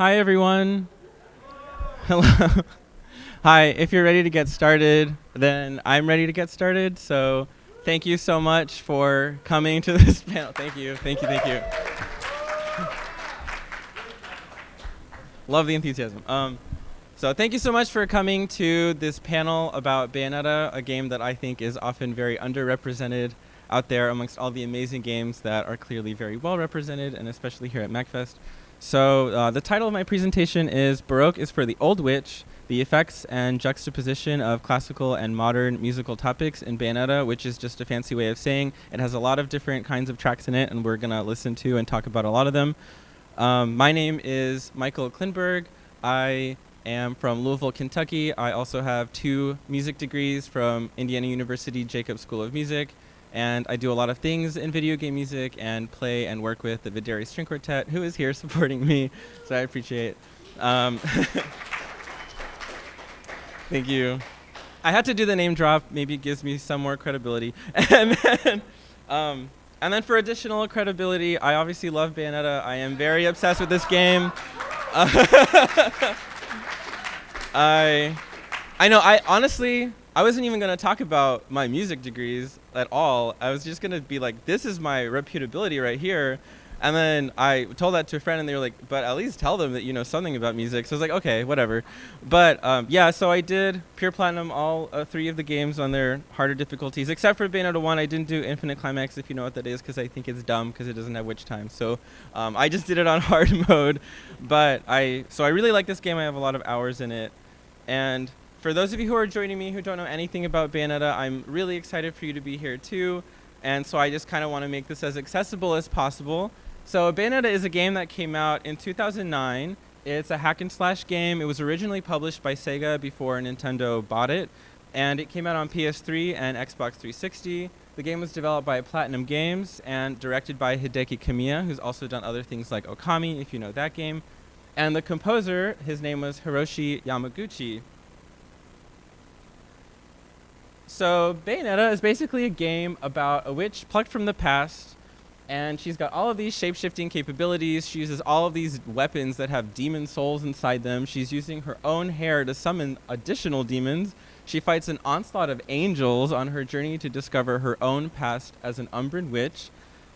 Hi, everyone. Hello. Hi, if you're ready to get started, then I'm ready to get started. So thank you so much for coming to this panel. Thank you. Love the enthusiasm. So thank you so much for coming to this panel about Bayonetta, a game that I think is often very underrepresented out there amongst all the amazing games that are clearly very well represented, and especially here at MAGFest. So the title of my presentation is Baroque is for the Old Witch, the effects and juxtaposition of classical and modern musical topics in Bayonetta, which is just a fancy way of saying it has a lot of different kinds of tracks in it, and we're going to listen to and talk about a lot of them. My name is Michael Klinberg. I am from Louisville, Kentucky. I also have 2 music degrees from Indiana University Jacobs School of Music. And I do a lot of things in video game music and play and work with the Videri String Quartet, who is here supporting me, so I appreciate it. Thank you. I had to do the name drop. Maybe it gives me some more credibility. And then for additional credibility, I obviously love Bayonetta. I am very obsessed with this game. I know, honestly, I wasn't even going to talk about my music degrees at all. I was just going to be like, this is my reputability right here. And then I told that to a friend, and they were like, but at least tell them that you know something about music. So I was like, okay, whatever. But yeah, so I did Pure Platinum all 3 of the games on their harder difficulties, except for Bayonetta 1. I didn't do Infinite Climax, if you know what that is, because I think it's dumb because it doesn't have witch time. So I just did it on hard mode. But I really like this game. I have a lot of hours in it. And for those of you who are joining me who don't know anything about Bayonetta, I'm really excited for you to be here too. And so I just kind of want to make this as accessible as possible. So Bayonetta is a game that came out in 2009. It's a hack and slash game. It was originally published by Sega before Nintendo bought it. And it came out on PS3 and Xbox 360. The game was developed by Platinum Games and directed by Hideki Kamiya, who's also done other things like Okami, if you know that game. And the composer, his name was Hiroshi Yamaguchi. So Bayonetta is basically a game about a witch plucked from the past, and she's got all of these shape-shifting capabilities. She uses all of these weapons that have demon souls inside them. She's using her own hair to summon additional demons. She fights an onslaught of angels on her journey to discover her own past as an Umbran witch.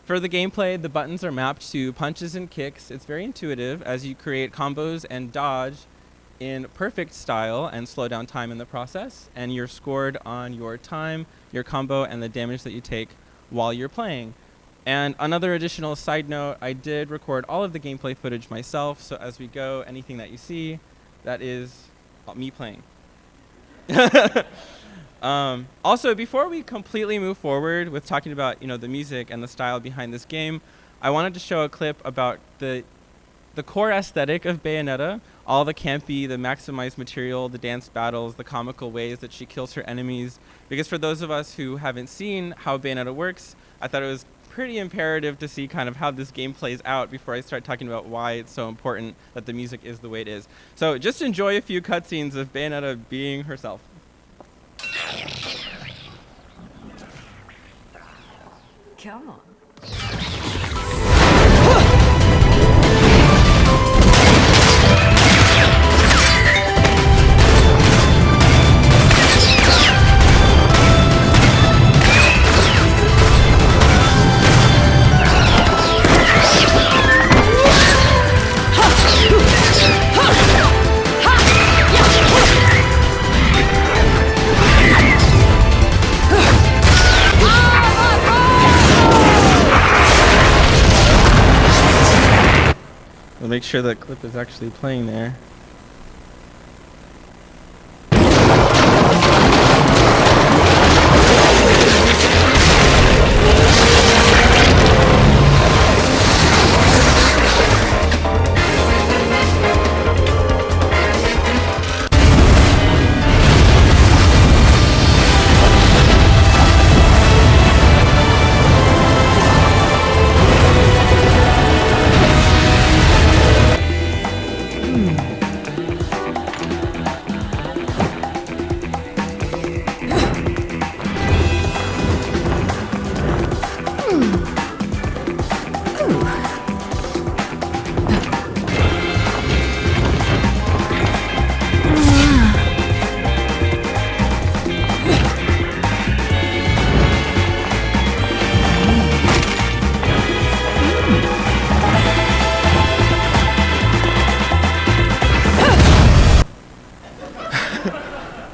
For the gameplay, the buttons are mapped to punches and kicks. It's very intuitive as you create combos and dodge in perfect style and slow down time in the process, and you're scored on your time, your combo, and the damage that you take while you're playing. And another additional side note, I did record all of the gameplay footage myself, so as we go, anything that you see, that is me playing. Also, before we completely move forward with talking about the music and the style behind this game, I wanted to show a clip about the core aesthetic of Bayonetta, all the campy, the maximized material, the dance battles, the comical ways that she kills her enemies. Because for those of us who haven't seen how Bayonetta works, I thought it was pretty imperative to see kind of how this game plays out before I start talking about why it's so important that the music is the way it is. So just enjoy a few cutscenes of Bayonetta being herself. Come on. We'll make sure that clip is actually playing there.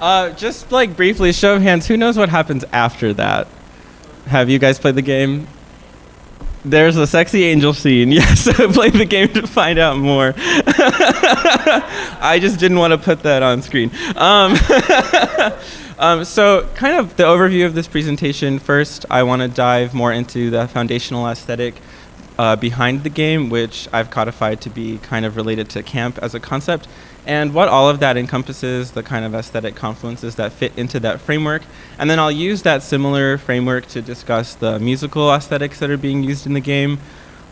Just like briefly, show of hands, who knows what happens after that? Have you guys played the game? There's a sexy angel scene. Yes, play the game to find out more. I just didn't want to put that on screen. So kind of the overview of this presentation. First, I want to dive more into the foundational aesthetic behind the game, which I've codified to be kind of related to camp as a concept, and what all of that encompasses, the kind of aesthetic confluences that fit into that framework. And then I'll use that similar framework to discuss the musical aesthetics that are being used in the game.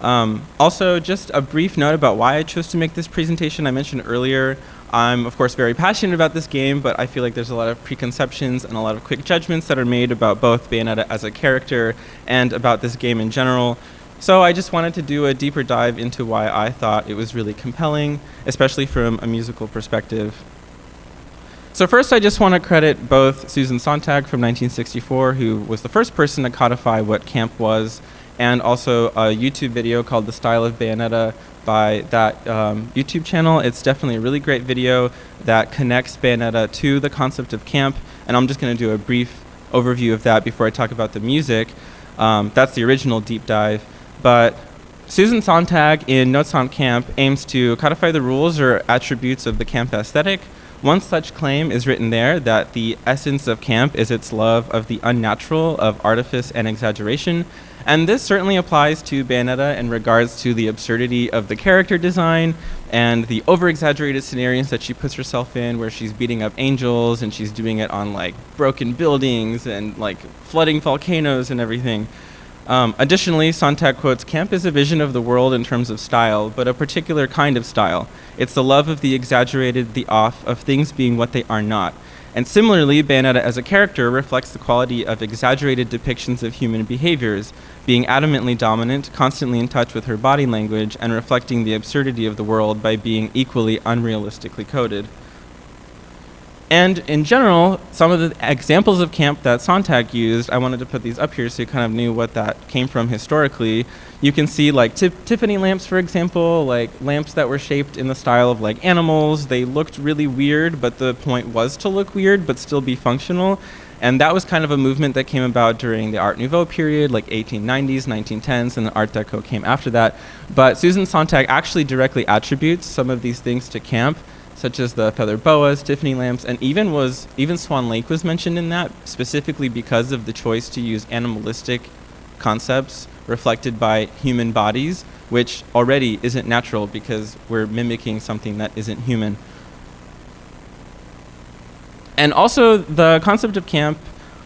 Also, just a brief note about why I chose to make this presentation. I mentioned earlier, I'm of course very passionate about this game, but I feel like there's a lot of preconceptions and a lot of quick judgments that are made about both Bayonetta as a character and about this game in general. So I just wanted to do a deeper dive into why I thought it was really compelling, especially from a musical perspective. So first, I just want to credit both Susan Sontag from 1964, who was the first person to codify what camp was, and also a YouTube video called The Style of Bayonetta by that YouTube channel. It's definitely a really great video that connects Bayonetta to the concept of camp, and I'm just going to do a brief overview of that before I talk about the music. That's the original deep dive. But Susan Sontag in Notes on Camp aims to codify the rules or attributes of the camp aesthetic. One such claim is written there, that the essence of camp is its love of the unnatural, of artifice and exaggeration. And this certainly applies to Bayonetta in regards to the absurdity of the character design and the over-exaggerated scenarios that she puts herself in, where she's beating up angels and she's doing it on like broken buildings and like flooding volcanoes and everything. Additionally, Sontag quotes, "Camp is a vision of the world in terms of style, but a particular kind of style. It's the love of the exaggerated, the off, of things being what they are not." And similarly, Bayonetta as a character reflects the quality of exaggerated depictions of human behaviors, being adamantly dominant, constantly in touch with her body language, and reflecting the absurdity of the world by being equally unrealistically coded. And in general, some of the examples of camp that Sontag used, I wanted to put these up here so you kind of knew what that came from historically. You can see like Tiffany lamps, for example, like lamps that were shaped in the style of like animals. They looked really weird, but the point was to look weird but still be functional. And that was kind of a movement that came about during the Art Nouveau period, like 1890s, 1910s, and the Art Deco came after that. But Susan Sontag actually directly attributes some of these things to camp, such as the feather boas, Tiffany lamps, and even Swan Lake was mentioned in that, specifically because of the choice to use animalistic concepts reflected by human bodies, which already isn't natural because we're mimicking something that isn't human. And also, the concept of camp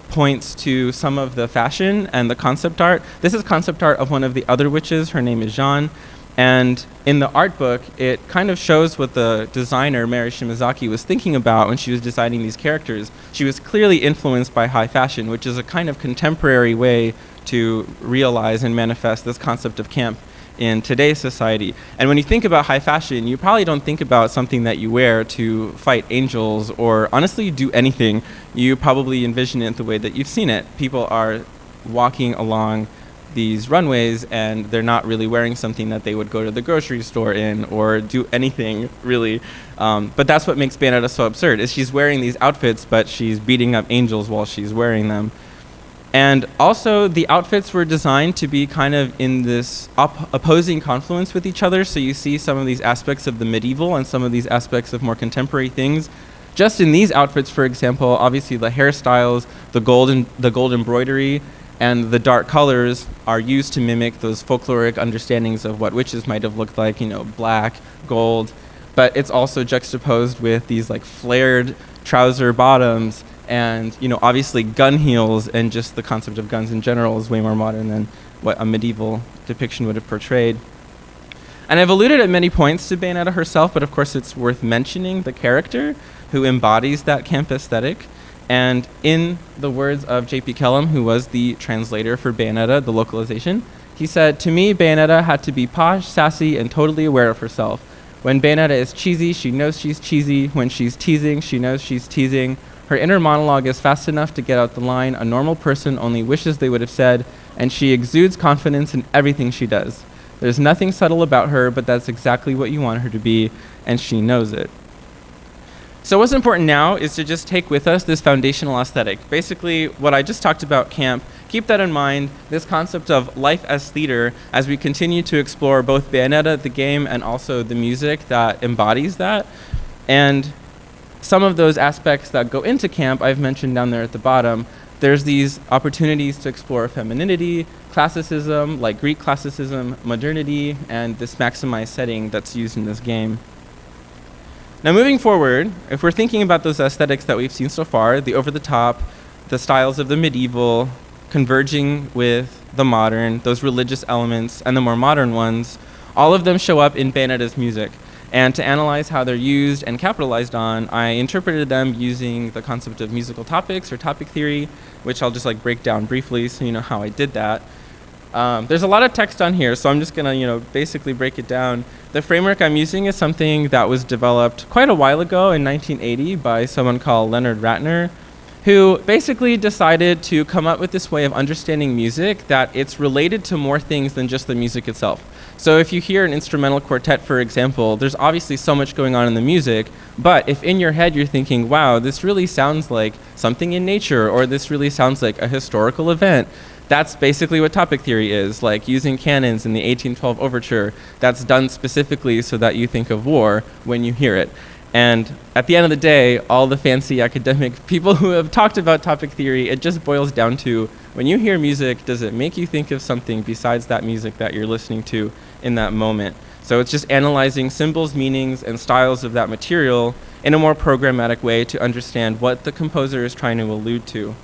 points to some of the fashion and the concept art. This is concept art of one of the other witches. Her name is Jeanne. And in the art book, it kind of shows what the designer, Mary Shimazaki, was thinking about when she was designing these characters. She was clearly influenced by high fashion, which is a kind of contemporary way to realize and manifest this concept of camp in today's society. And when you think about high fashion, you probably don't think about something that you wear to fight angels or honestly do anything. You probably envision it the way that you've seen it. People are walking along these runways and they're not really wearing something that they would go to the grocery store in or do anything really. But that's what makes Bayonetta so absurd, is she's wearing these outfits but she's beating up angels while she's wearing them. And also the outfits were designed to be kind of in this opposing confluence with each other. So you see some of these aspects of the medieval and some of these aspects of more contemporary things. Just in these outfits, for example, obviously the hairstyles, the gold embroidery, and the dark colors are used to mimic those folkloric understandings of what witches might have looked like, you know, black, gold. But it's also juxtaposed with these like flared trouser bottoms and, you know, obviously gun heels, and just the concept of guns in general is way more modern than what a medieval depiction would have portrayed. And I've alluded at many points to Bayonetta herself, but of course it's worth mentioning the character who embodies that camp aesthetic. And in the words of J.P. Kellum, who was the translator for Bayonetta, the localization, he said, "To me, Bayonetta had to be posh, sassy, and totally aware of herself. When Bayonetta is cheesy, she knows she's cheesy. When she's teasing, she knows she's teasing. Her inner monologue is fast enough to get out the line a normal person only wishes they would have said, and she exudes confidence in everything she does. There's nothing subtle about her, but that's exactly what you want her to be, and she knows it." So what's important now is to just take with us this foundational aesthetic. Basically, what I just talked about camp, keep that in mind, this concept of life as theater as we continue to explore both Bayonetta, the game, and also the music that embodies that. And some of those aspects that go into camp, I've mentioned down there at the bottom. There's these opportunities to explore femininity, classicism, like Greek classicism, modernity, and this maximized setting that's used in this game. Now moving forward, if we're thinking about those aesthetics that we've seen so far, the over-the-top, the styles of the medieval, converging with the modern, those religious elements, and the more modern ones, all of them show up in Bayonetta's music. And to analyze how they're used and capitalized on, I interpreted them using the concept of musical topics or topic theory, which I'll just break down briefly so you know how I did that. There's a lot of text on here, so I'm just gonna basically break it down. The framework I'm using is something that was developed quite a while ago in 1980 by someone called Leonard Ratner, who basically decided to come up with this way of understanding music that it's related to more things than just the music itself. So if you hear an instrumental quartet, for example, there's obviously so much going on in the music, but if in your head you're thinking, wow, this really sounds like something in nature, or this really sounds like a historical event, that's basically what topic theory is, like using canons in the 1812 overture. That's done specifically so that you think of war when you hear it. And at the end of the day, all the fancy academic people who have talked about topic theory, it just boils down to, when you hear music, does it make you think of something besides that music that you're listening to in that moment? So it's just analyzing symbols, meanings, and styles of that material in a more programmatic way to understand what the composer is trying to allude to.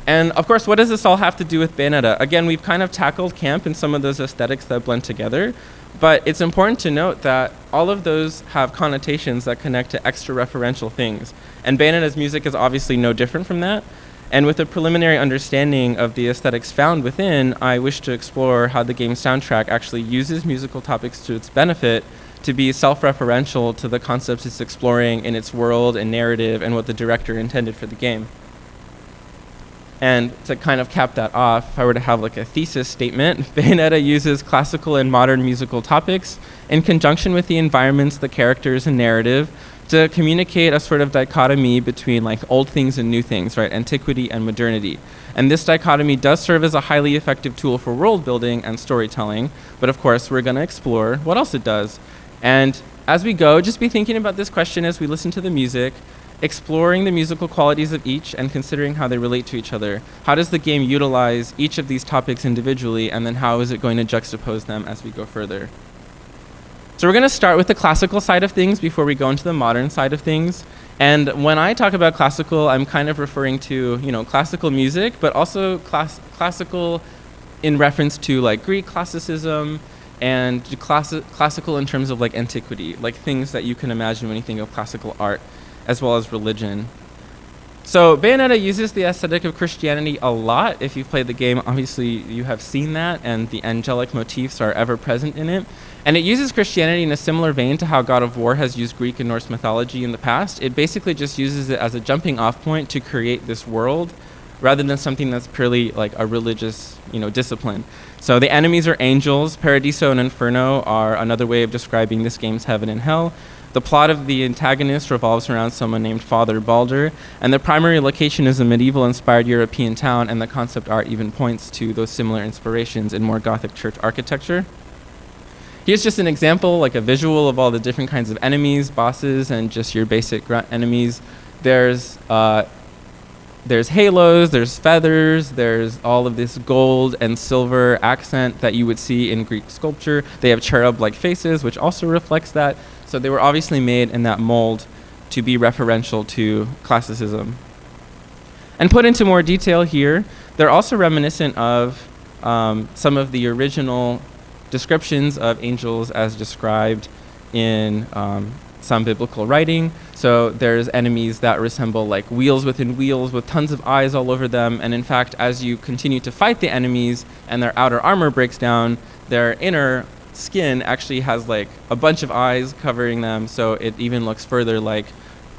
And of course, what does this all have to do with Bayonetta? Again, we've kind of tackled camp and some of those aesthetics that blend together, but it's important to note that all of those have connotations that connect to extra referential things. And Bayonetta's music is obviously no different from that. And with a preliminary understanding of the aesthetics found within, I wish to explore how the game's soundtrack actually uses musical topics to its benefit to be self-referential to the concepts it's exploring in its world and narrative and what the director intended for the game. And to kind of cap that off, if I were to have a thesis statement, Bayonetta uses classical and modern musical topics in conjunction with the environments, the characters, and narrative to communicate a sort of dichotomy between old things and new things, right? Antiquity and modernity. And this dichotomy does serve as a highly effective tool for world building and storytelling, but of course we're gonna explore what else it does. And as we go, just be thinking about this question as we listen to the music, exploring the musical qualities of each and considering how they relate to each other. How does the game utilize each of these topics individually, and then how is it going to juxtapose them as we go further? So we're going to start with the classical side of things before we go into the modern side of things. And when I talk about classical, I'm kind of referring to, classical music, but also classical in reference to Greek classicism and classical in terms of antiquity, things that you can imagine when you think of classical art, as well as religion. So Bayonetta uses the aesthetic of Christianity a lot. If you've played the game, obviously you have seen that, and the angelic motifs are ever present in it. And it uses Christianity in a similar vein to how God of War has used Greek and Norse mythology in the past. It basically just uses it as a jumping off point to create this world, rather than something that's purely a religious, discipline. So the enemies are angels. Paradiso and Inferno are another way of describing this game's heaven and hell. The plot of the antagonist revolves around someone named Father Balder, and the primary location is a medieval-inspired European town, and the concept art even points to those similar inspirations in more Gothic church architecture. Here's just an example, a visual of all the different kinds of enemies, bosses, and just your basic grunt enemies. There's halos, there's feathers, there's all of this gold and silver accent that you would see in Greek sculpture. They have cherub-like faces, which also reflects that. So they were obviously made in that mold to be referential to classicism. And put into more detail here, they're also reminiscent of some of the original descriptions of angels as described in some biblical writing. So there's enemies that resemble wheels within wheels with tons of eyes all over them. And in fact, as you continue to fight the enemies and their outer armor breaks down, their inner skin actually has a bunch of eyes covering them, so it even looks further like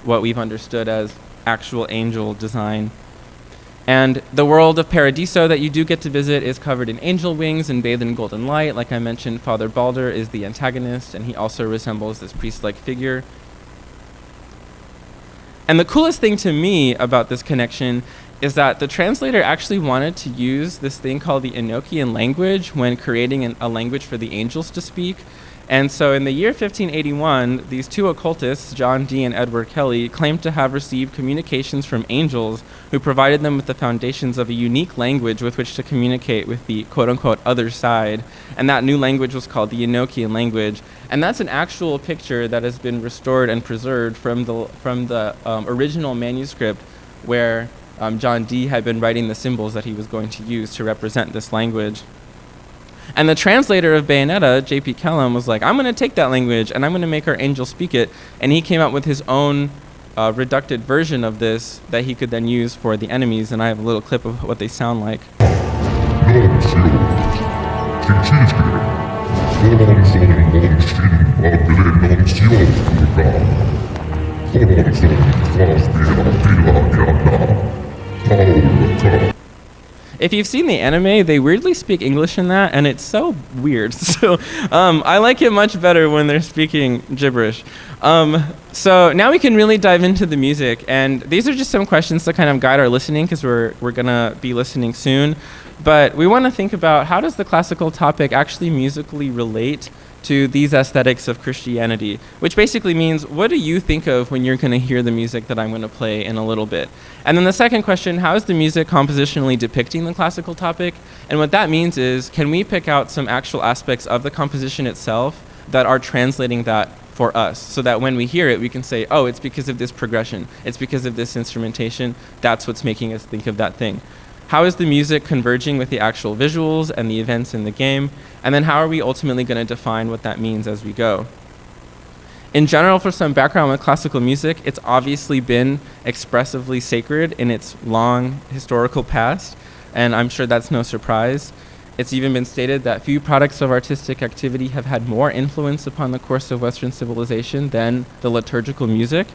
what we've understood as actual angel design. And the world of Paradiso that you do get to visit is covered in angel wings and bathed in golden light. Like I mentioned, Father Balder is the antagonist, and he also resembles this priest-like figure. And the coolest thing to me about this connection is that the translator actually wanted to use this thing called the Enochian language when creating a language for the angels to speak. And so in the year 1581, these two occultists, John Dee and Edward Kelly, claimed to have received communications from angels who provided them with the foundations of a unique language with which to communicate with the quote-unquote other side. And that new language was called the Enochian language. And that's an actual picture that has been restored and preserved from the original manuscript where John Dee had been writing the symbols that he was going to use to represent this language. And the translator of Bayonetta, J.P. Kellum, was like, I'm going to take that language and I'm going to make our angel speak it. And he came up with his own reducted version of this that he could then use for the enemies. And I have a little clip of what they sound like. If you've seen the anime, they weirdly speak English in that, and it's so weird. So I like it much better when they're speaking gibberish. So now we can really dive into the music, and these are just some questions to kind of guide our listening, because we're gonna be listening soon. But we want to think about, how does the classical topic actually musically relate to these aesthetics of Christianity, which basically means, what do you think of when you're going to hear the music that I'm going to play in a little bit? And then the second question, how is the music compositionally depicting the classical topic? And what that means is, can we pick out some actual aspects of the composition itself that are translating that for us, so that when we hear it, we can say, oh, it's because of this progression, it's because of this instrumentation, that's what's making us think of that thing. How is the music converging with the actual visuals and the events in the game? And then how are we ultimately going to define what that means as we go? In general, for some background with classical music, it's obviously been expressively sacred in its long historical past, and I'm sure that's no surprise. It's even been stated that few products of artistic activity have had more influence upon the course of Western civilization than the liturgical music.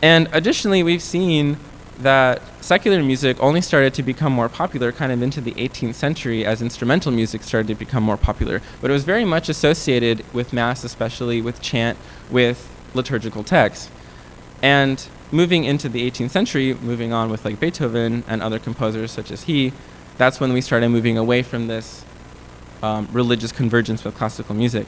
And additionally, we've seen that secular music only started to become more popular kind of into the 18th century as instrumental music started to become more popular. But it was very much associated with Mass, especially with chant, with liturgical texts. And moving into the 18th century, moving on with like Beethoven and other composers such as he, that's when we started moving away from this religious convergence with classical music.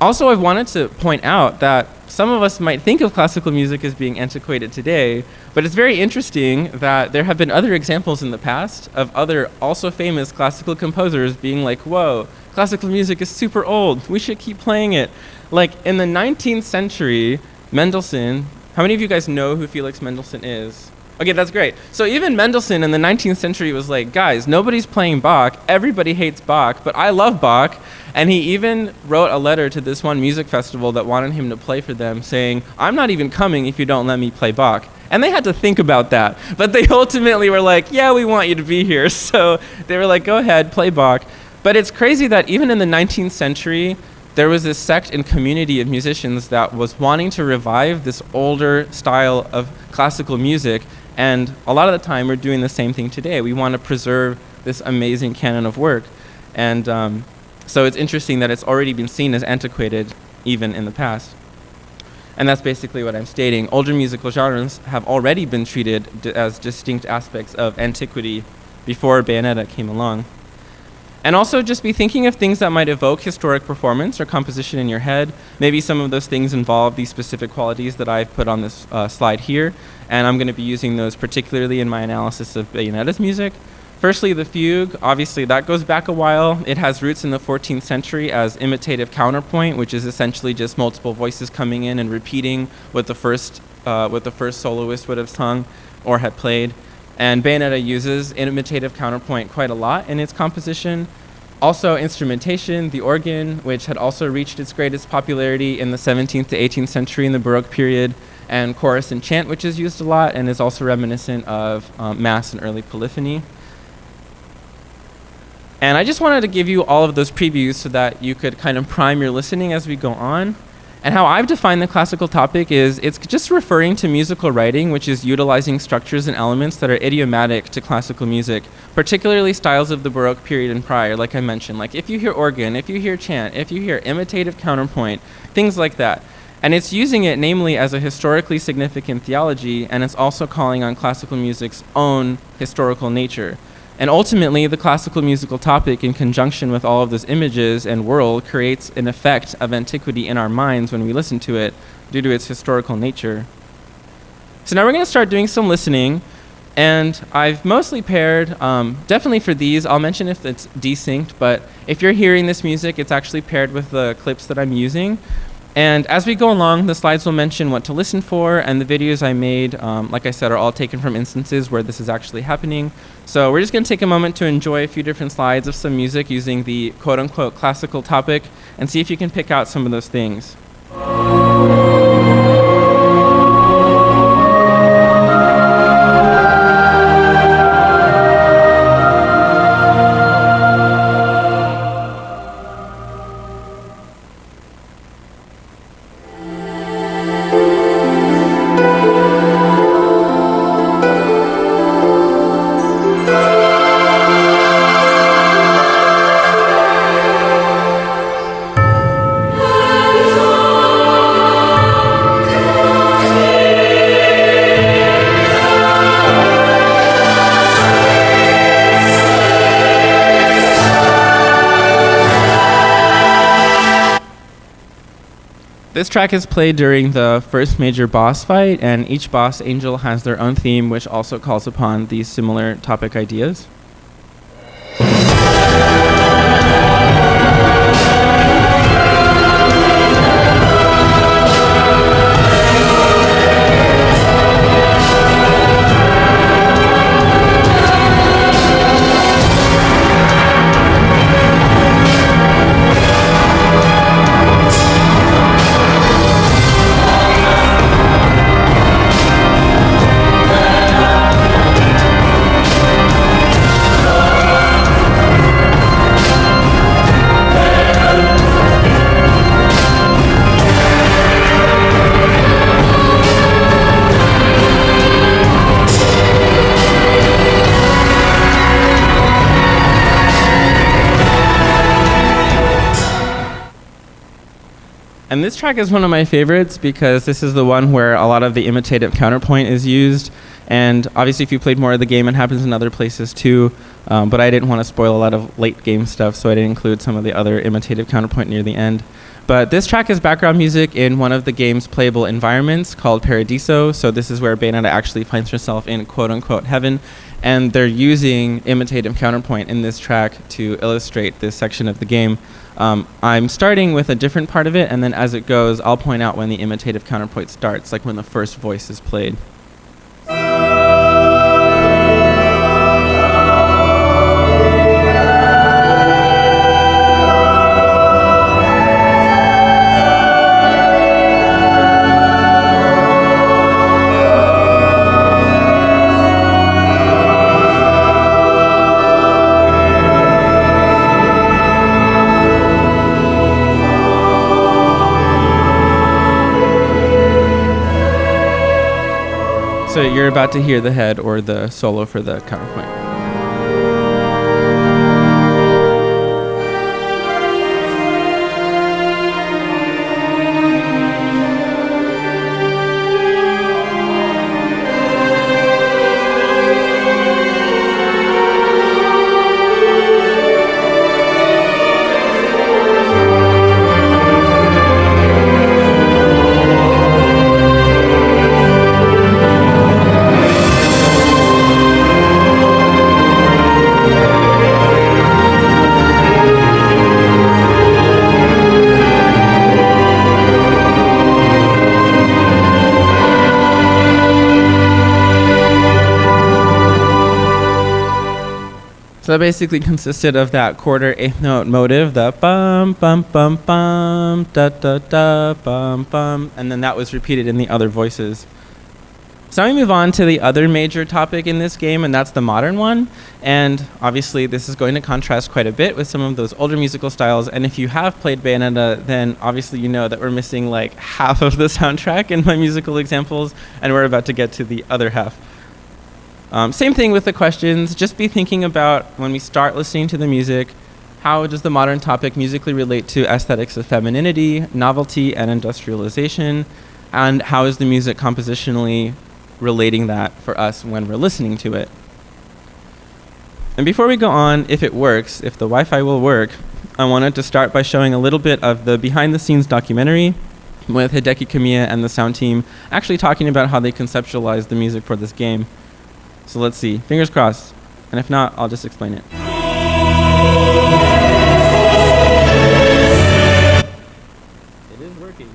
Also, I've wanted to point out that some of us might think of classical music as being antiquated today, but it's very interesting that there have been other examples in the past of other also famous classical composers being like, whoa, classical music is super old, we should keep playing it. Like in the 19th century, Mendelssohn, how many of you guys know who Felix Mendelssohn is? Okay, that's great. So even Mendelssohn in the 19th century was like, guys, nobody's playing Bach, everybody hates Bach, but I love Bach. And he even wrote a letter to this one music festival that wanted him to play for them, saying, I'm not even coming if you don't let me play Bach. And they had to think about that. But they ultimately were like, yeah, we want you to be here. So they were like, go ahead, play Bach. But it's crazy that even in the 19th century, there was this sect and community of musicians that was wanting to revive this older style of classical music. And a lot of the time, we're doing the same thing today. We want to preserve this amazing canon of work. And so it's interesting that it's already been seen as antiquated even in the past. And that's basically what I'm stating. Older musical genres have already been treated as distinct aspects of antiquity before Bayonetta came along. And also just be thinking of things that might evoke historic performance or composition in your head. Maybe some of those things involve these specific qualities that I've put on this slide here. And I'm going to be using those particularly in my analysis of Bayonetta's music. Firstly, the fugue, obviously that goes back a while. It has roots in the 14th century as imitative counterpoint, which is essentially just multiple voices coming in and repeating what the first soloist would have sung or had played. And Bayonetta uses imitative counterpoint quite a lot in its composition. Also instrumentation, the organ, which had also reached its greatest popularity in the 17th to 18th century in the Baroque period, and chorus and chant, which is used a lot and is also reminiscent of Mass and early polyphony. And I just wanted to give you all of those previews so that you could kind of prime your listening as we go on. And how I've defined the classical topic is it's just referring to musical writing, which is utilizing structures and elements that are idiomatic to classical music, particularly styles of the Baroque period and prior, like I mentioned. Like if you hear organ, if you hear chant, if you hear imitative counterpoint, things like that. And it's using it namely as a historically significant theology, and it's also calling on classical music's own historical nature. And ultimately, the classical musical topic, in conjunction with all of those images and world, creates an effect of antiquity in our minds when we listen to it due to its historical nature. So now we're going to start doing some listening, and I've mostly paired, definitely for these, I'll mention if it's desynced, but if you're hearing this music, it's actually paired with the clips that I'm using. And as we go along, the slides will mention what to listen for, and the videos I made, like I said, are all taken from instances where this is actually happening. So we're just going to take a moment to enjoy a few different slides of some music using the quote-unquote classical topic, and see if you can pick out some of those things. This track is played during the first major boss fight, and each boss angel has their own theme, which also calls upon these similar topic ideas. And this track is one of my favorites because this is the one where a lot of the imitative counterpoint is used. And obviously, if you played more of the game, it happens in other places too. But I didn't want to spoil a lot of late game stuff, so I didn't include some of the other imitative counterpoint near the end. But this track is background music in one of the game's playable environments called Paradiso. So this is where Bayonetta actually finds herself in quote-unquote heaven. And they're using imitative counterpoint in this track to illustrate this section of the game. I'm starting with a different part of it, and then as it goes, I'll point out when the imitative counterpoint starts, like when the first voice is played. So you're about to hear the head or the solo for the counterpoint. So that basically consisted of that quarter eighth note motive, the bum bum bum bum da da da bum bum, and then that was repeated in the other voices. So now we move on to the other major topic in this game, and that's the modern one. And obviously this is going to contrast quite a bit with some of those older musical styles. And if you have played Bayonetta, then obviously you know that we're missing like half of the soundtrack in my musical examples, and we're about to get to the other half. Same thing with the questions. Just be thinking about when we start listening to the music, How does the modern topic musically relate to aesthetics of femininity, novelty, and industrialization? And how is the music compositionally relating that for us when we're listening to it? And before we go on, if it works, if the Wi-Fi will work, I wanted to start by showing a little bit of the behind-the-scenes documentary with Hideki Kamiya and the sound team actually talking about how they conceptualized the music for this game. So let's see. Fingers crossed. And if not, I'll just explain it. It is working.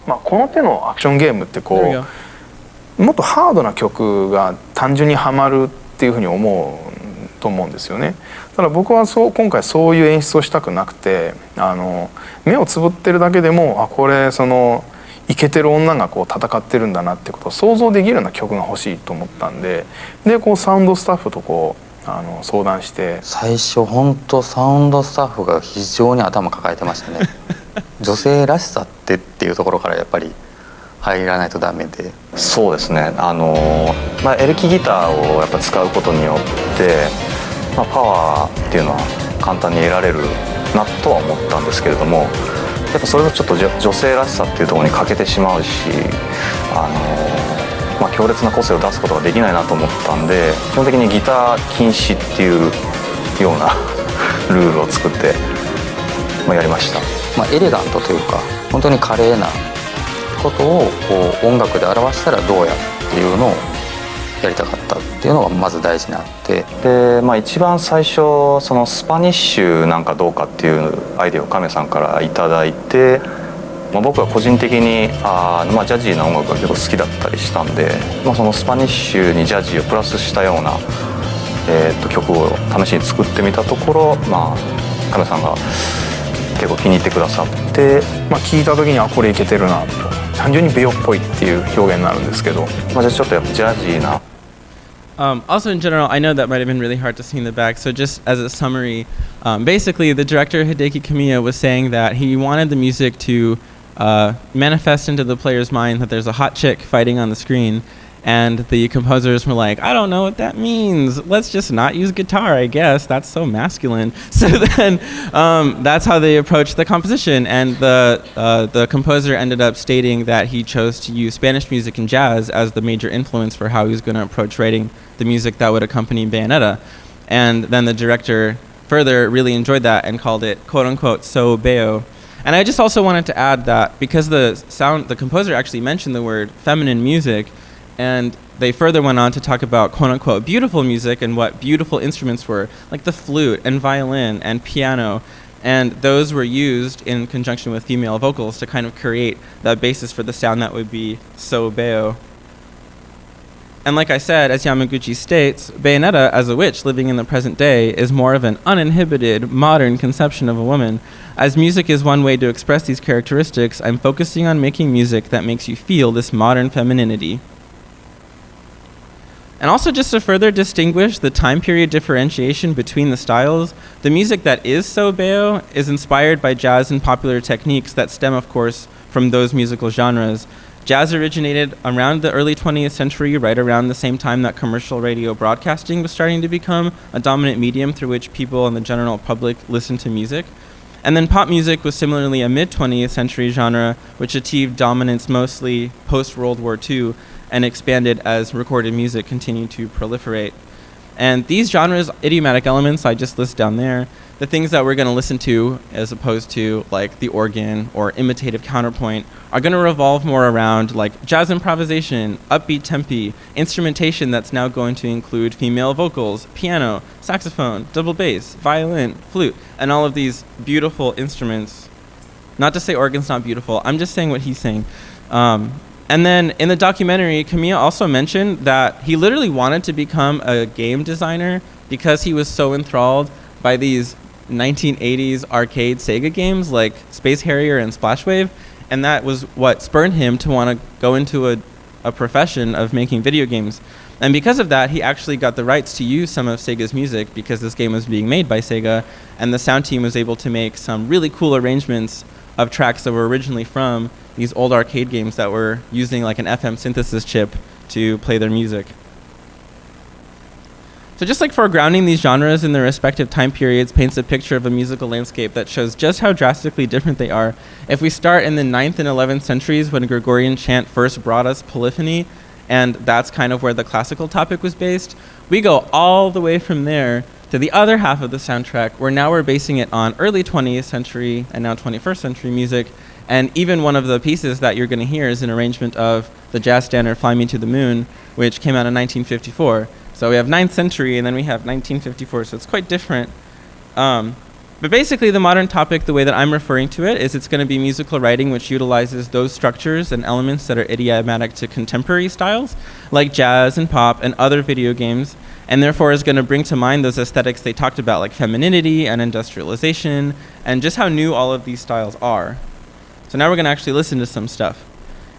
まあこの手のアクションゲームってこ There we go. うもっとハードな曲が単純にはまるっていうふうに思うと思うんですよね。ただ僕は今回そういう演出をしたくなくて目をつぶってるだけでもこれイケてる女がこう戦ってるんだなってことを想像できるような曲が欲しいと思ったんでこうサウンドスタッフとこう相談して最初本当サウンドスタッフが非常に頭抱えてましたね女性らしさっていうところからやっぱり入らないとダメでそうですねエレキギターをやっぱ使うことによって、パワーっていうのは簡単に得られるなとは思ったんですけれどもやっぱそれがちょっと女性らしさっていうところに欠けてしまうし強烈な個性を出すことができないなと思ったんで基本的にギター禁止っていうようなルールを作って、やりました。エレガントというか本当に華麗なことをこう音楽で表したらどうやっていうのをやりたかったっていうのがまず大事にあってで、一番最初そのスパニッシュなんかどうかっていうアイデアを亀さんからいただいて、僕は個人的にジャジーな音楽が結構好きだったりしたんで、そのスパニッシュにジャジーをプラスしたような、曲を試しに作ってみたところ、亀さんが結構気に入ってくださって、聞いた時にこれイケてるなと単純にベヨっぽいっていう表現になるんですけど、じゃあちょっとやっぱジャジーな。Also, in general, I know that might have been really hard to see in the back, so just as a summary, basically the director Hideki Kamiya was saying that he wanted the music to manifest into the player's mind that there's a hot chick fighting on the screen, and the composers were like, I don't know what that means, let's just not use guitar, I guess, that's so masculine. So then that's how they approached the composition, and the composer ended up stating that he chose to use Spanish music and jazz as the major influence for how he was going to approach writing the music that would accompany Bayonetta. And then the director further really enjoyed that and called it quote-unquote so Bayo. And I just also wanted to add that because the composer actually mentioned the word feminine music, and they further went on to talk about quote-unquote beautiful music and what beautiful instruments were, like the flute and violin and piano, and those were used in conjunction with female vocals to kind of create that basis for the sound that would be so Bayo. And like I said, as Yamaguchi states, Bayonetta as a witch living in the present day is more of an uninhibited, modern conception of a woman. As music is one way to express these characteristics, I'm focusing on making music that makes you feel this modern femininity. And also just to further distinguish the time period differentiation between the styles, the music that is so Bayo is inspired by jazz and popular techniques that stem, of course, from those musical genres. Jazz originated around the early 20th century, right around the same time that commercial radio broadcasting was starting to become a dominant medium through which people and the general public listened to music. And then pop music was similarly a mid-20th century genre, which achieved dominance mostly post-World War II and expanded as recorded music continued to proliferate. And these genres, idiomatic elements I just list down there, the things that we're going to listen to as opposed to like the organ or imitative counterpoint are going to revolve more around like jazz improvisation, upbeat tempi, instrumentation that's now going to include female vocals, piano, saxophone, double bass, violin, flute, and all of these beautiful instruments. Not to say organ's not beautiful, I'm just saying what he's saying. And then in the documentary, Kamiya also mentioned that he literally wanted to become a game designer because he was so enthralled by these 1980s arcade Sega games like Space Harrier and Splash Wave, and that was what spurred him to want to go into a profession of making video games. And because of that, he actually got the rights to use some of Sega's music because this game was being made by Sega, and the sound team was able to make some really cool arrangements of tracks that were originally from these old arcade games that were using like an FM synthesis chip to play their music. So just like foregrounding these genres in their respective time periods paints a picture of a musical landscape that shows just how drastically different they are. If we start in the 9th and 11th centuries when Gregorian chant first brought us polyphony, and that's kind of where the classical topic was based, we go all the way from there to the other half of the soundtrack, where now we're basing it on early 20th century and now 21st century music. And even one of the pieces that you're going to hear is an arrangement of the jazz standard Fly Me to the Moon, which came out in 1954. So we have 9th century and then we have 1954, so it's quite different. But basically the modern topic, the way that I'm referring to it, is it's going to be musical writing which utilizes those structures and elements that are idiomatic to contemporary styles, like jazz and pop and other video games, and therefore is going to bring to mind those aesthetics they talked about, like femininity and industrialization, and just how new all of these styles are. So now we're going to actually listen to some stuff.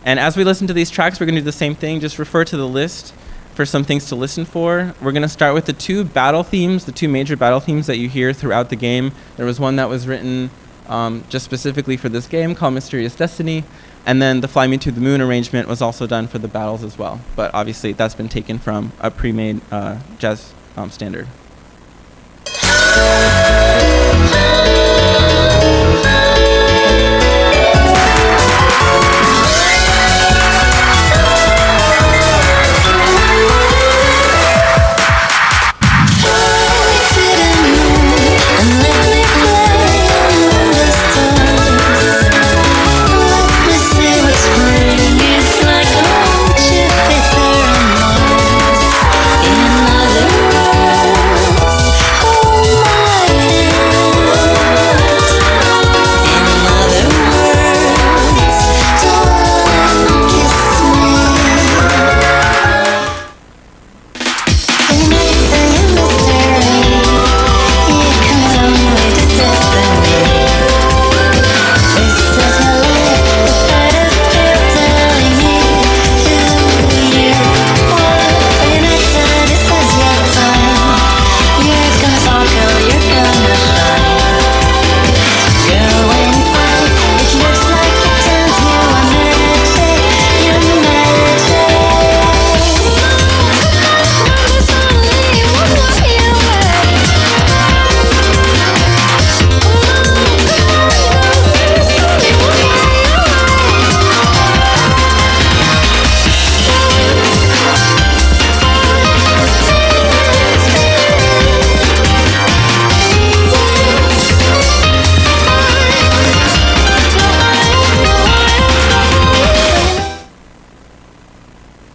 And as we listen to these tracks, we're going to do the same thing, just refer to the list for some things to listen for. We're going to start with the two battle themes, the two major battle themes that you hear throughout the game. There was one that was written just specifically for this game called Mysterious Destiny, and then the Fly Me to the Moon arrangement was also done for the battles as well. But obviously that's been taken from a pre-made jazz standard.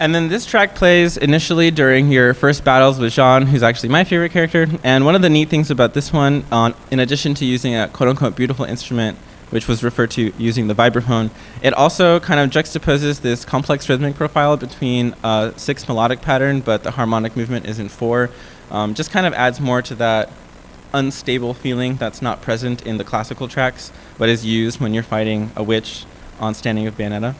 And then this track plays initially during your first battles with Jean, who's actually my favorite character. And one of the neat things about this one, in addition to using a quote-unquote beautiful instrument, which was referred to using the vibraphone, it also kind of juxtaposes this complex rhythmic profile between a 6 melodic pattern, but the harmonic movement is in 4. Just kind of adds more to that unstable feeling that's not present in the classical tracks, but is used when you're fighting a witch on Standing with Bayonetta.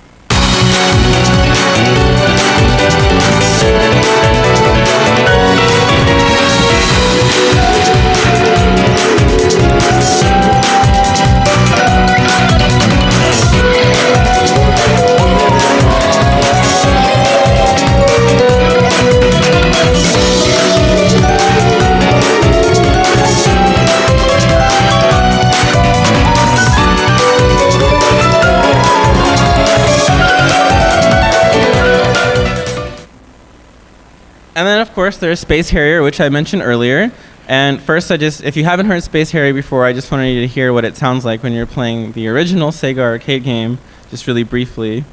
And then, of course, there's Space Harrier, which I mentioned earlier. And first, if you haven't heard Space Harrier before, I just wanted you to hear what it sounds like when you're playing the original Sega arcade game, just really briefly.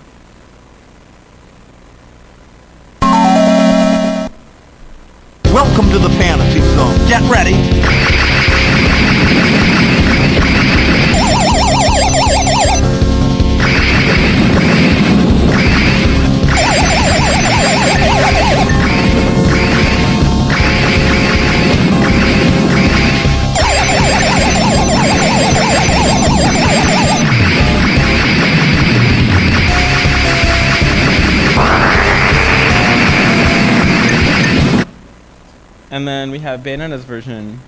Welcome to the Fantasy Zone. Get ready. and then we have Bayonetta's version.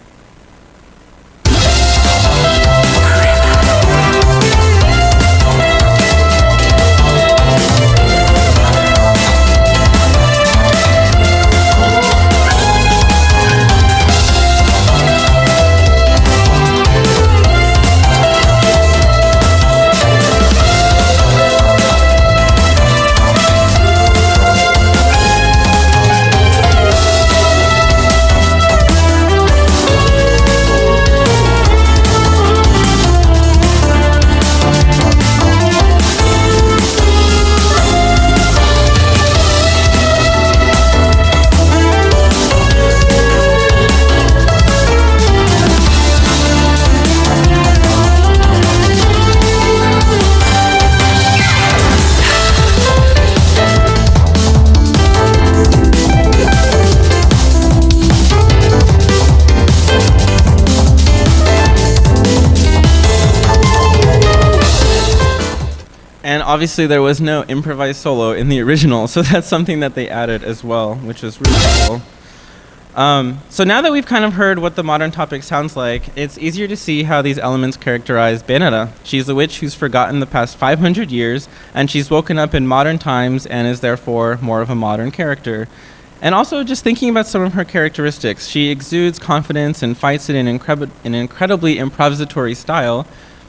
And obviously there was no improvised solo in the original, so that's something that they added as well, which was really cool. So now that we've kind of heard what the modern topic sounds like, it's easier to see how these elements characterize Bayonetta. She's a witch who's forgotten the past 500 years, and she's woken up in modern times and is therefore more of a modern character. And also just thinking about some of her characteristics, she exudes confidence and fights in an incredibly improvisatory style,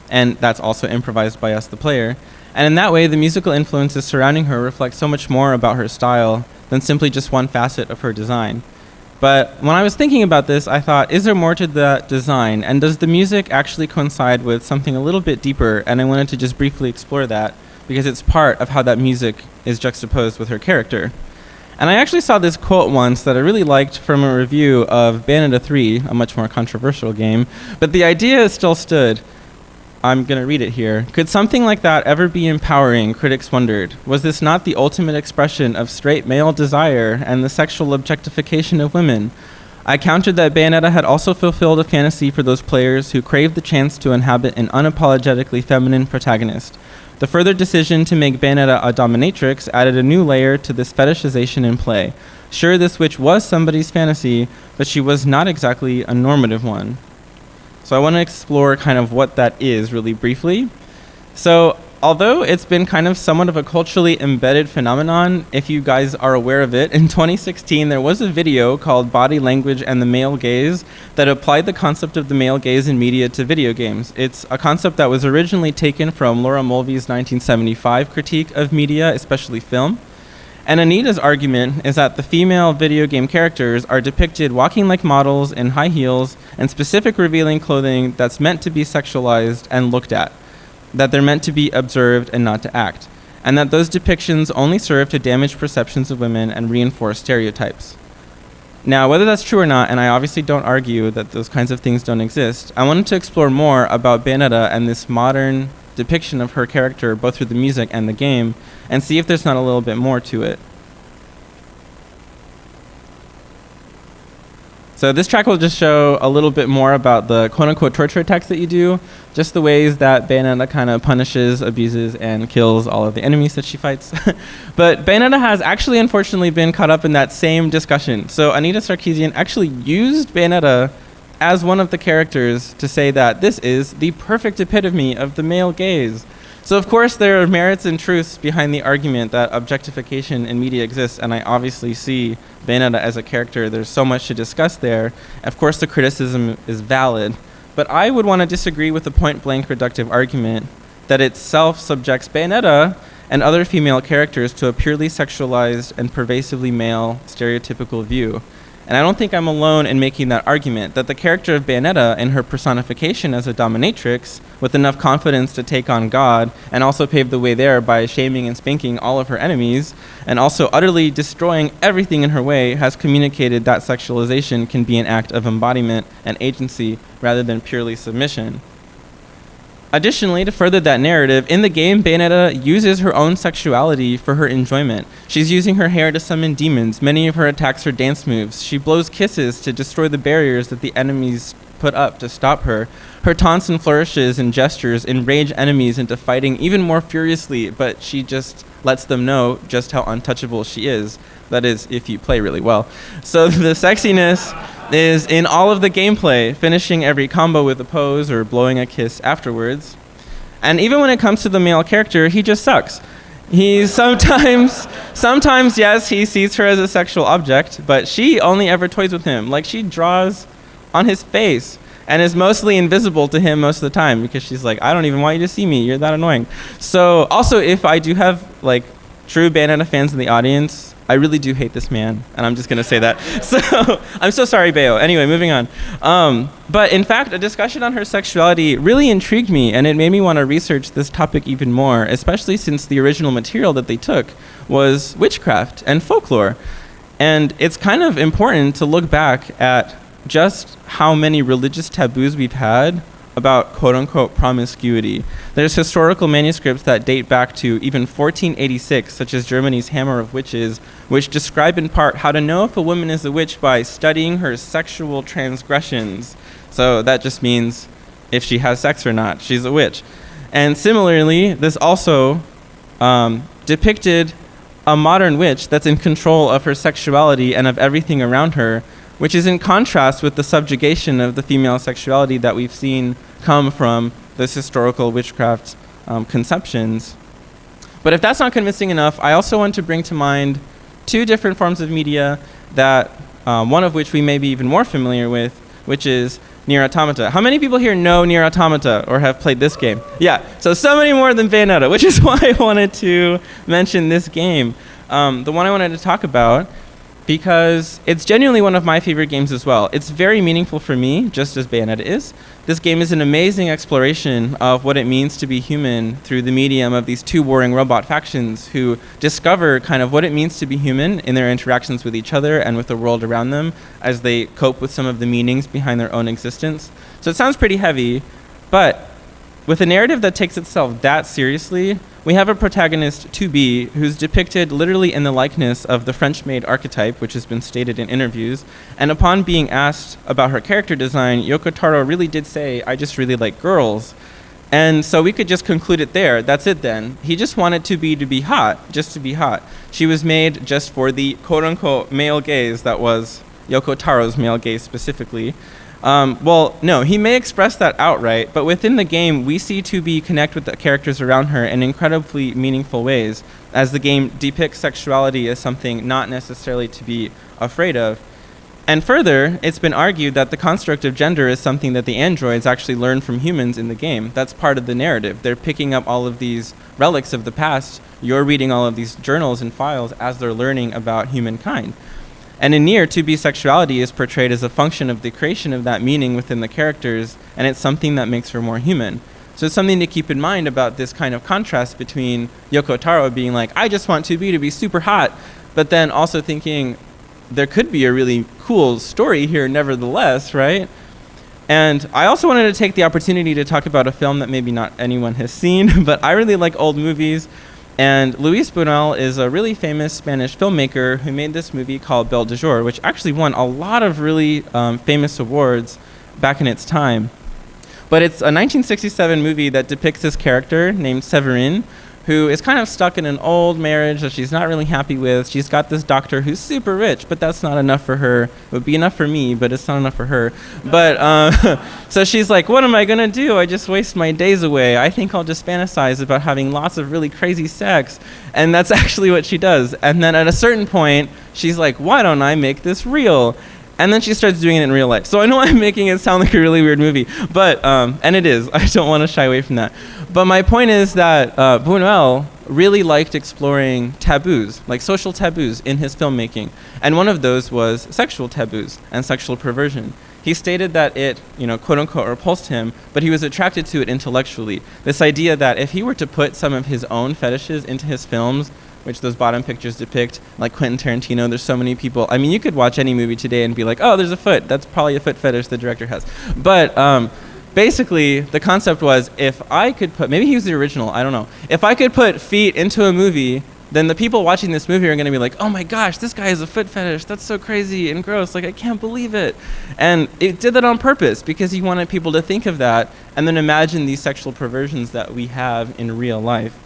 and that's also improvised by us, the player. And in that way, the musical influences surrounding her reflect so much more about her style than simply just one facet of her design. But when I was thinking about this, I thought, is there more to that design? And does the music actually coincide with something a little bit deeper? And I wanted to just briefly explore that because it's part of how that music is juxtaposed with her character. And I actually saw this quote once that I really liked from a review of Bayonetta 3, a much more controversial game, but the idea still stood. I'm going to read it here. Could something like that ever be empowering, critics wondered? Was this not the ultimate expression of straight male desire and the sexual objectification of women? I countered that Bayonetta had also fulfilled a fantasy for those players who craved the chance to inhabit an unapologetically feminine protagonist. The further decision to make Bayonetta a dominatrix added a new layer to this fetishization in play. Sure, this witch was somebody's fantasy, but she was not exactly a normative one. So I want to explore kind of what that is really briefly. So although it's been kind of somewhat of a culturally embedded phenomenon, if you guys are aware of it, in 2016 there was a video called Body Language and the Male Gaze that applied the concept of the male gaze in media to video games. It's a concept that was originally taken from Laura Mulvey's 1975 critique of media, especially film. And Anita's argument is that the female video game characters are depicted walking like models in high heels and specific revealing clothing that's meant to be sexualized and looked at, that they're meant to be observed and not to act, and that those depictions only serve to damage perceptions of women and reinforce stereotypes. Now, whether that's true or not, and I obviously don't argue that those kinds of things don't exist, I wanted to explore more about Bayonetta and this modern depiction of her character both through the music and the game, and see if there's not a little bit more to it. So this track will just show a little bit more about the quote-unquote torture attacks that you do, just the ways that Bayonetta kind of punishes, abuses, and kills all of the enemies that she fights. But Bayonetta has actually unfortunately been caught up in that same discussion. So Anita Sarkeesian actually used Bayonetta as one of the characters to say that this is the perfect epitome of the male gaze. So of course there are merits and truths behind the argument that objectification in media exists, and I obviously see Bayonetta as a character. There's so much to discuss there. Of course the criticism is valid, but I would want to disagree with the point-blank reductive argument that itself subjects Bayonetta and other female characters to a purely sexualized and pervasively male stereotypical view. And I don't think I'm alone in making that argument, that the character of Bayonetta and her personification as a dominatrix, with enough confidence to take on God, and also pave the way there by shaming and spanking all of her enemies, and also utterly destroying everything in her way, has communicated that sexualization can be an act of embodiment and agency rather than purely submission. Additionally, to further that narrative, in the game, Bayonetta uses her own sexuality for her enjoyment. She's using her hair to summon demons. Many of her attacks are dance moves. She blows kisses to destroy the barriers that the enemies put up to stop her. Her taunts and flourishes and gestures enrage enemies into fighting even more furiously, but she just lets them know just how untouchable she is. That is, if you play really well. So the sexiness is in all of the gameplay, finishing every combo with a pose or blowing a kiss afterwards. And even when it comes to the male character, he just sucks. He's sometimes, yes, he sees her as a sexual object, but she only ever toys with him. Like, she draws on his face and is mostly invisible to him most of the time because she's like, I don't even want you to see me. You're that annoying. So also, if I do have like true Bayonetta fans in the audience, I really do hate this man, and I'm just going to say that. So I'm so sorry, Bayo. Anyway, moving on. But in fact, a discussion on her sexuality really intrigued me, and it made me want to research this topic even more, especially since the original material that they took was witchcraft and folklore. And it's kind of important to look back at just how many religious taboos we've had about quote-unquote promiscuity. There's historical manuscripts that date back to even 1486, such as Germany's Hammer of Witches, which describe in part how to know if a woman is a witch by studying her sexual transgressions. So that just means if she has sex or not, she's a witch. And similarly, this also depicted a modern witch that's in control of her sexuality and of everything around her, which is in contrast with the subjugation of the female sexuality that we've seen come from this historical witchcraft conceptions. But if that's not convincing enough, I also want to bring to mind two different forms of media that one of which we may be even more familiar with, which is Nier Automata. How many people here know Nier Automata or have played this game? Yeah, so many more than Bayonetta, which is why I wanted to mention this game. The one I wanted to talk about, because it's genuinely one of my favorite games as well. It's very meaningful for me, just as Bayonetta is. This game is an amazing exploration of what it means to be human through the medium of these two warring robot factions who discover kind of what it means to be human in their interactions with each other and with the world around them as they cope with some of the meanings behind their own existence. So it sounds pretty heavy, but with a narrative that takes itself that seriously, we have a protagonist, 2B, who's depicted literally in the likeness of the French-maid archetype, which has been stated in interviews. And upon being asked about her character design, Yoko Taro really did say, I just really like girls. And so we could just conclude it there. That's it then. He just wanted 2B to be hot, just to be hot. She was made just for the quote-unquote male gaze that was Yoko Taro's male gaze specifically. Well, no, he may express that outright, but within the game, we see 2B connect with the characters around her in incredibly meaningful ways, as the game depicts sexuality as something not necessarily to be afraid of. And further, it's been argued that the construct of gender is something that the androids actually learn from humans in the game. That's part of the narrative. They're picking up all of these relics of the past. You're reading all of these journals and files as they're learning about humankind. And in Nier, 2B sexuality is portrayed as a function of the creation of that meaning within the characters, and it's something that makes her more human. So it's something to keep in mind about this kind of contrast between Yoko Taro being like, I just want 2B to be super hot, but then also thinking there could be a really cool story here nevertheless, right? And I also wanted to take the opportunity to talk about a film that maybe not anyone has seen, but I really like old movies. And Luis Buñuel is a really famous Spanish filmmaker who made this movie called Belle de Jour, which actually won a lot of really famous awards back in its time. But it's a 1967 movie that depicts this character named Séverine, who is kind of stuck in an old marriage that she's not really happy with. She's got this doctor who's super rich, but that's not enough for her. It would be enough for me, but it's not enough for her. But so she's like, what am I going to do? I just waste my days away. I think I'll just fantasize about having lots of really crazy sex. And that's actually what she does. And then at a certain point, she's like, why don't I make this real? And then she starts doing it in real life. So I know I'm making it sound like a really weird movie, but and it is. I don't want to shy away from that. But my point is that Buñuel really liked exploring taboos, like social taboos in his filmmaking. And one of those was sexual taboos and sexual perversion. He stated that it, quote unquote, repulsed him, but he was attracted to it intellectually. This idea that if he were to put some of his own fetishes into his films, which those bottom pictures depict, like Quentin Tarantino, there's so many people. I mean, you could watch any movie today and be like, oh, there's a foot. That's probably a foot fetish the director has. But basically, the concept was, if I could put, maybe he was the original, I don't know. If I could put feet into a movie, then the people watching this movie are going to be like, oh my gosh, this guy has a foot fetish. That's so crazy and gross. Like, I can't believe it. And it did that on purpose because he wanted people to think of that and then imagine these sexual perversions that we have in real life.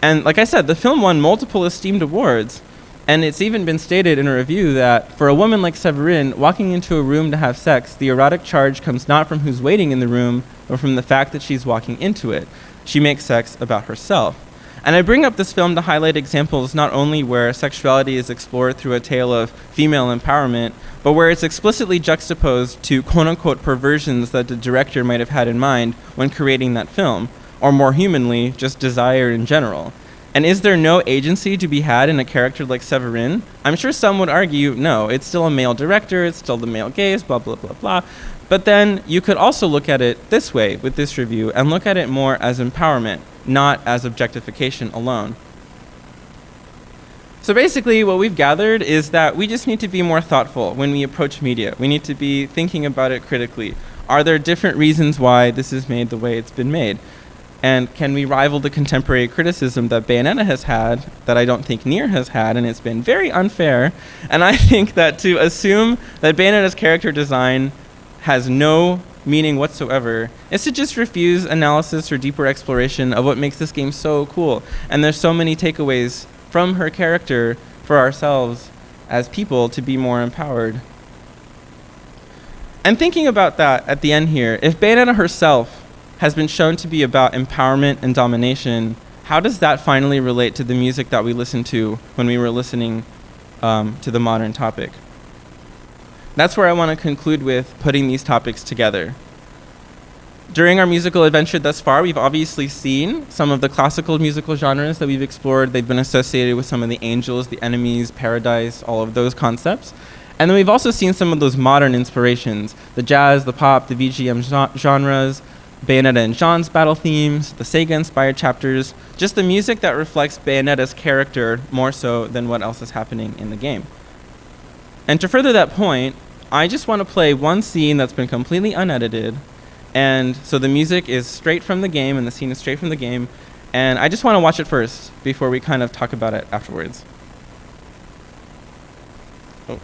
And like I said, the film won multiple esteemed awards. And it's even been stated in a review that for a woman like Severine, walking into a room to have sex, the erotic charge comes not from who's waiting in the room, but from the fact that she's walking into it. She makes sex about herself. And I bring up this film to highlight examples not only where sexuality is explored through a tale of female empowerment, but where it's explicitly juxtaposed to quote-unquote perversions that the director might have had in mind when creating that film, or more humanly, just desire in general. And is there no agency to be had in a character like Severine? I'm sure some would argue, no, it's still a male director, it's still the male gaze, blah, blah, blah, blah. But then you could also look at it this way with this review and look at it more as empowerment, not as objectification alone. So basically what we've gathered is that we just need to be more thoughtful when we approach media. We need to be thinking about it critically. Are there different reasons why this is made the way it's been made? And can we rival the contemporary criticism that Bayonetta has had, that I don't think Nier has had, and it's been very unfair. And I think that to assume that Bayonetta's character design has no meaning whatsoever is to just refuse analysis or deeper exploration of what makes this game so cool. And there's so many takeaways from her character for ourselves as people to be more empowered. And thinking about that at the end here, if Bayonetta herself has been shown to be about empowerment and domination, how does that finally relate to the music that we listened to when we were listening to the modern topic? That's where I want to conclude with putting these topics together. During our musical adventure thus far, we've obviously seen some of the classical musical genres that we've explored. They've been associated with some of the angels, the enemies, paradise, all of those concepts. And then we've also seen some of those modern inspirations, the jazz, the pop, the VGM genres, Bayonetta and Jean's battle themes, the Sega-inspired chapters, just the music that reflects Bayonetta's character more so than what else is happening in the game. And to further that point, I just want to play one scene that's been completely unedited, and so the music is straight from the game and the scene is straight from the game, and I just want to watch it first before we kind of talk about it afterwards. Oh.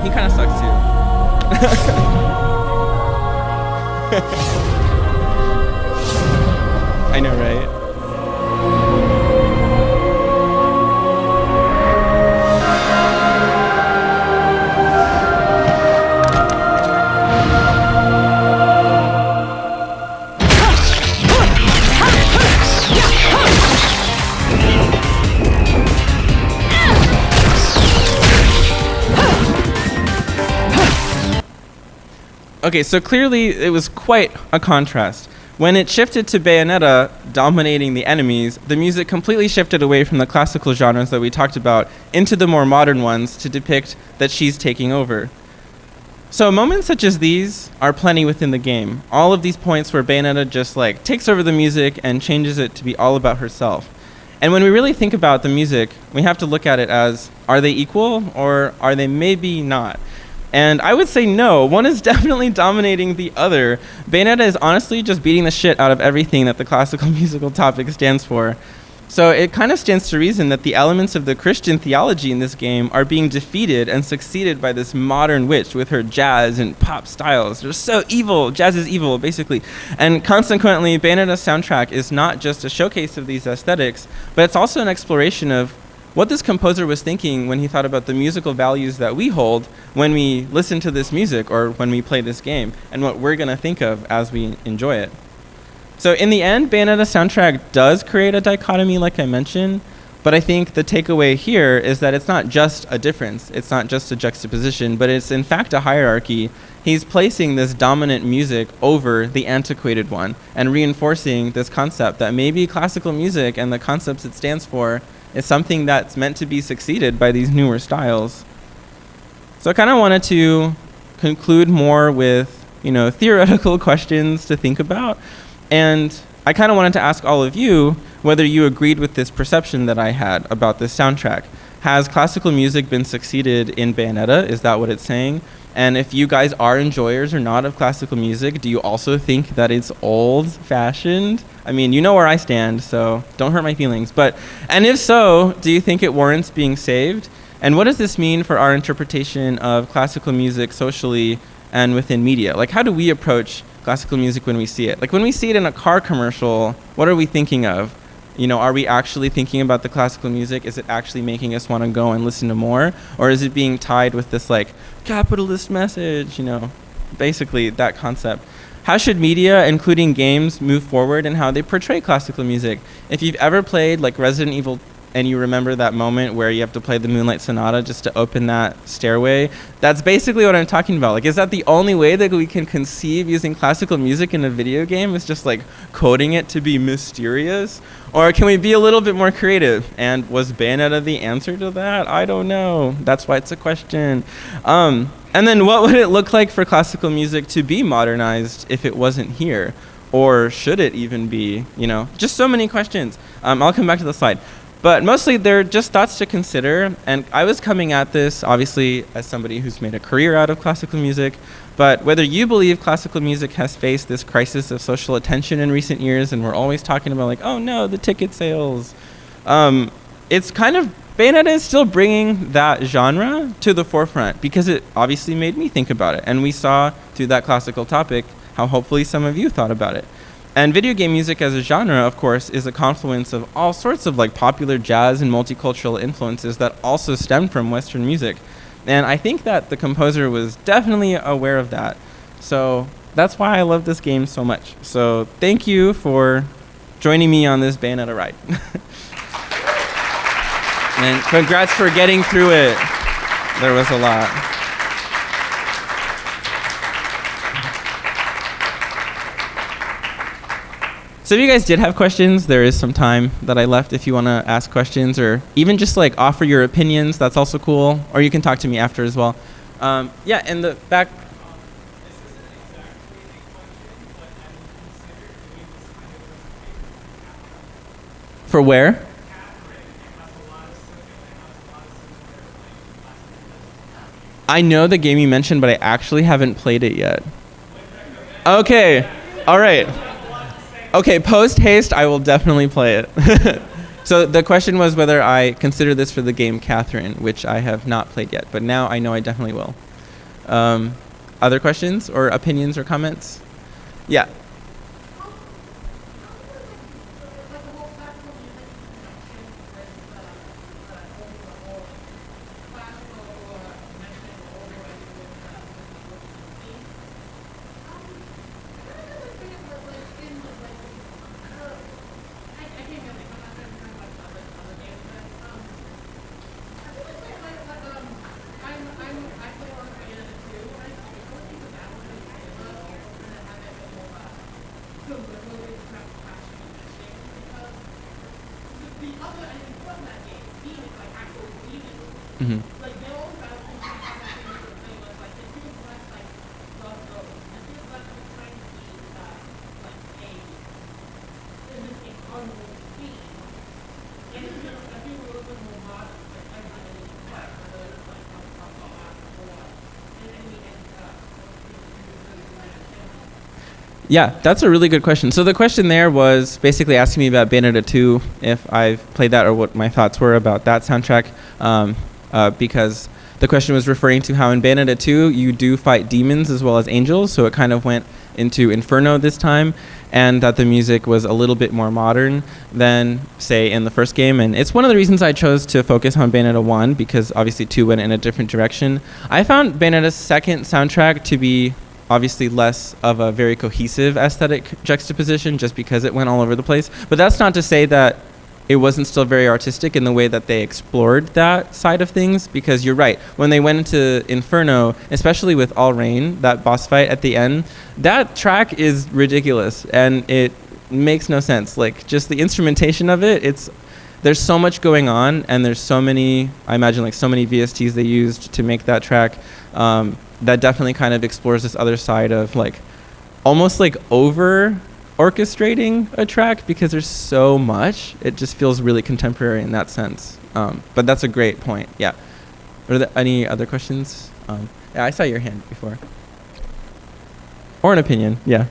He kind of sucks too. I know, right? Okay, so clearly it was quite a contrast. When it shifted to Bayonetta dominating the enemies, the music completely shifted away from the classical genres that we talked about into the more modern ones to depict that she's taking over. So moments such as these are plenty within the game. All of these points where Bayonetta just like takes over the music and changes it to be all about herself. And when we really think about the music, we have to look at it as, are they equal or are they maybe not? And I would say no, one is definitely dominating the other. Bayonetta is honestly just beating the shit out of everything that the classical musical topic stands for. So it kind of stands to reason that the elements of the Christian theology in this game are being defeated and succeeded by this modern witch with her jazz and pop styles. They're so evil, jazz is evil, basically. And consequently, Bayonetta's soundtrack is not just a showcase of these aesthetics, but it's also an exploration of what this composer was thinking when he thought about the musical values that we hold when we listen to this music or when we play this game, and what we're going to think of as we enjoy it. So in the end, Bayonetta's soundtrack does create a dichotomy, like I mentioned, but I think the takeaway here is that it's not just a difference, it's not just a juxtaposition, but it's in fact a hierarchy. He's placing this dominant music over the antiquated one and reinforcing this concept that maybe classical music and the concepts it stands for is something that's meant to be succeeded by these newer styles. So I kind of wanted to conclude more with, theoretical questions to think about. And I kind of wanted to ask all of you whether you agreed with this perception that I had about this soundtrack. Has classical music been succeeded in Bayonetta? Is that what it's saying? And if you guys are enjoyers or not of classical music, do you also think that it's old-fashioned? I mean, you know where I stand, so don't hurt my feelings. And if so, do you think it warrants being saved? And what does this mean for our interpretation of classical music socially and within media? Like, how do we approach classical music when we see it? Like, when we see it in a car commercial, what are we thinking of? You know, are we actually thinking about the classical music? Is it actually making us want to go and listen to more? Or is it being tied with this, like, capitalist message, you know, basically that concept? How should media, including games, move forward in how they portray classical music? If you've ever played, like, Resident Evil and you remember that moment where you have to play the Moonlight Sonata just to open that stairway, that's basically what I'm talking about. Like, is that the only way that we can conceive using classical music in a video game, is just like coding it to be mysterious? Or can we be a little bit more creative? And was Bayonetta the answer to that? I don't know. That's why it's a question. And then what would it look like for classical music to be modernized if it wasn't here? Or should it even be, you know? Just so many questions. I'll come back to the slide. But mostly they're just thoughts to consider. And I was coming at this, obviously, as somebody who's made a career out of classical music. But whether you believe classical music has faced this crisis of social attention in recent years, and we're always talking about, like, oh no, the ticket sales. It's kind of, Bayonetta is still bringing that genre to the forefront because it obviously made me think about it. And we saw through that classical topic how hopefully some of you thought about it. And video game music as a genre, of course, is a confluence of all sorts of like popular jazz and multicultural influences that also stem from Western music. And I think that the composer was definitely aware of that. So that's why I love this game so much. So thank you for joining me on this Bayonetta ride. And congrats for getting through it. There was a lot. So if you guys did have questions, there is some time that I left if you want to ask questions or even just like offer your opinions. That's also cool. Or you can talk to me after as well. Yeah, in the back. For where? I know the game you mentioned, but I actually haven't played it yet. Okay. All right. Okay, post-haste, I will definitely play it. So the question was whether I consider this for the game Catherine, which I have not played yet, but now I know I definitely will. Other questions or opinions or comments? Yeah. Mm-hmm. Yeah, that's a really good question. So the question there was basically asking me about Bayonetta 2, if I've played that or what my thoughts were about that soundtrack, because the question was referring to how in Bayonetta 2 you do fight demons as well as angels, so it kind of went into Inferno this time, and that the music was a little bit more modern than, say, in the first game. And it's one of the reasons I chose to focus on Bayonetta 1, because obviously 2 went in a different direction. I found Bayonetta's second soundtrack to be obviously less of a very cohesive aesthetic juxtaposition just because it went all over the place. But that's not to say that it wasn't still very artistic in the way that they explored that side of things, because you're right. When they went into Inferno, especially with All Rain, that boss fight at the end, that track is ridiculous and it makes no sense. Like, just the instrumentation of it, there's so much going on, and there's so many, I imagine, like so many VSTs they used to make that track. That definitely kind of explores this other side of like almost like over orchestrating a track, because there's so much. It just feels really contemporary in that sense. But that's a great point. Yeah. Are there any other questions? Yeah, I saw your hand before. Or an opinion, yeah.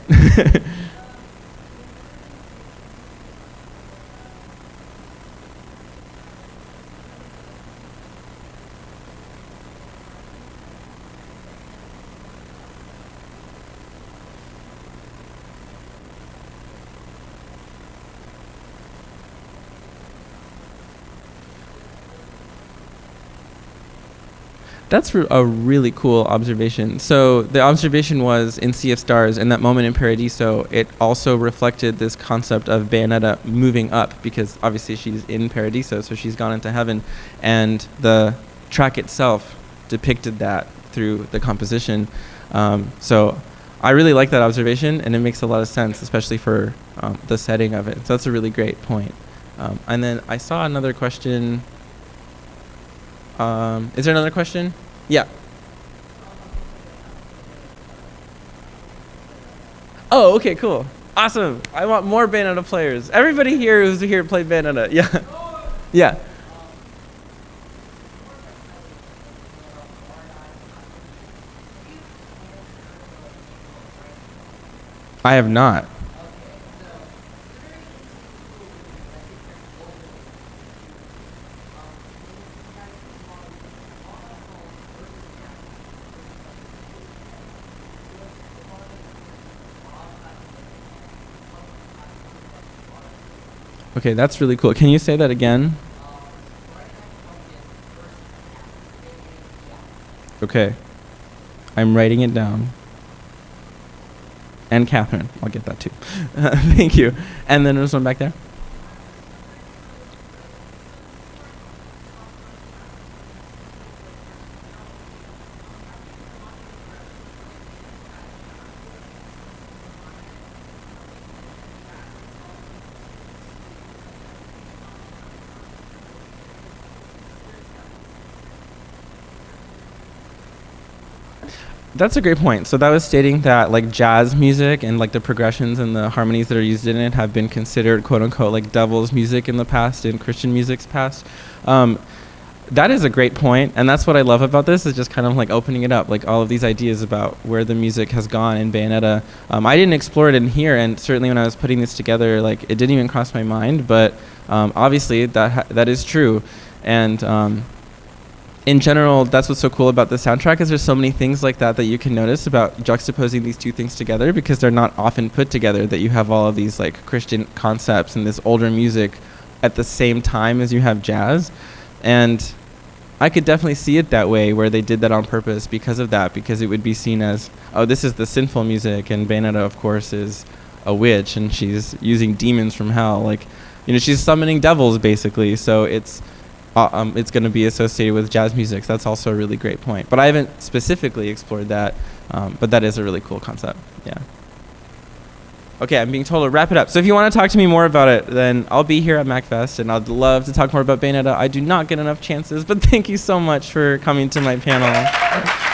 That's a really cool observation. So the observation was in Sea of Stars, in that moment in Paradiso, it also reflected this concept of Bayonetta moving up, because obviously she's in Paradiso, so she's gone into heaven, and the track itself depicted that through the composition. So I really like that observation, and it makes a lot of sense, especially for the setting of it. So that's a really great point. And then I saw another question. Is there another question? Yeah. Oh, okay, cool. Awesome. I want more Bayonetta players. Everybody here who's here played Bayonetta. Yeah. Yeah. I have not. Okay, that's really cool. Can you say that again? Okay. I'm writing it down. And Catherine. I'll get that too. Thank you. And then there's one back there. That's a great point. So that was stating that like jazz music and like the progressions and the harmonies that are used in it have been considered quote unquote like devil's music in the past, in Christian music's past. That is a great point, and that's what I love about this, is just kind of like opening it up, like all of these ideas about where the music has gone in Bayonetta. I didn't explore it in here, and certainly when I was putting this together, like it didn't even cross my mind, but obviously that is true. And in general, that's what's so cool about the soundtrack, is there's so many things like that you can notice about juxtaposing these two things together, because they're not often put together, that you have all of these like Christian concepts and this older music at the same time as you have jazz. And I could definitely see it that way, where they did that on purpose because of that, because it would be seen as, oh, this is the sinful music, and Bayonetta, of course, is a witch, and she's using demons from hell. Like, you know, she's summoning devils, basically, so it's going to be associated with jazz music. So that's also a really great point. But I haven't specifically explored that, but that is a really cool concept, yeah. Okay, I'm being told to wrap it up. So if you want to talk to me more about it, then I'll be here at MAGFest, and I'd love to talk more about Bayonetta. I do not get enough chances, but thank you so much for coming to my panel.